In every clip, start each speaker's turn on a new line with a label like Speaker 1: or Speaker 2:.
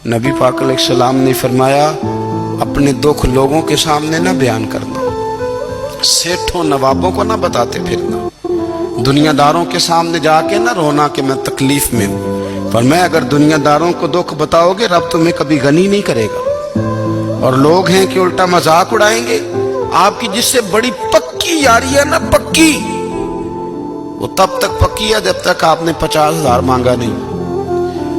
Speaker 1: نبی پاک علیہ السلام نے فرمایا اپنے دکھ لوگوں کے سامنے نہ بیان کرنا، سیٹھوں نوابوں کو نہ بتاتے پھرنا، دنیا داروں کے سامنے جا کے نہ رونا کہ میں تکلیف میں ہوں، پر میں اگر دنیا داروں کو دکھ بتاؤ گے رب تمہیں کبھی غنی نہیں کرے گا۔ اور لوگ ہیں کہ الٹا مذاق اڑائیں گے۔ آپ کی جس سے بڑی پکی یاری ہے نا، پکی، وہ تب تک پکی ہے جب تک آپ نے 50,000 مانگا نہیں،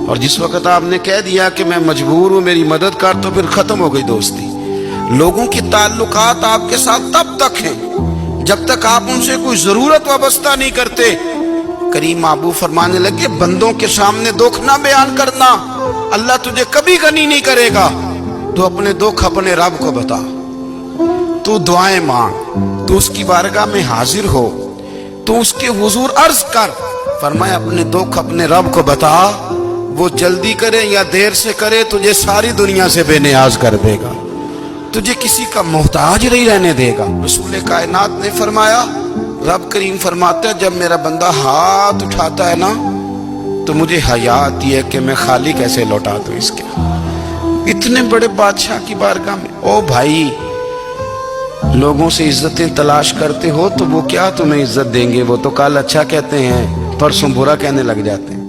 Speaker 1: اور جس وقت آپ نے کہہ دیا کہ میں مجبور ہوں میری مدد کر، تو پھر ختم ہو گئی دوستی۔ لوگوں کے تعلقات آپ کے ساتھ تب تک ہیں جب تک آپ ان سے کوئی ضرورت وابستہ نہیں کرتے۔ کریم ابو فرمانے لگے بندوں کے سامنے دکھ نہ بیان کرنا، اللہ تجھے کبھی غنی نہیں کرے گا۔ تو اپنے دکھ اپنے رب کو بتا، تو دعائیں مانگ، تو اس کی بارگاہ میں حاضر ہو، تو اس کے حضور عرض کر۔ فرمایا اپنے دکھ اپنے رب کو بتا، وہ جلدی کرے یا دیر سے کرے تجھے ساری دنیا سے بے نیاز کر دے گا، تجھے کسی کا محتاج نہیں رہنے دے گا۔ رسول کائنات نے فرمایا، رب کریم فرماتا ہے جب میرا بندہ ہاتھ اٹھاتا ہے نا تو مجھے حیا آتی ہے کہ میں خالی کیسے لوٹا دوں اس کے۔ اتنے بڑے بادشاہ کی بارگاہ میں، او بھائی لوگوں سے عزتیں تلاش کرتے ہو تو وہ کیا تمہیں عزت دیں گے؟ وہ تو کل اچھا کہتے ہیں پرسوں برا کہنے لگ جاتے ہیں۔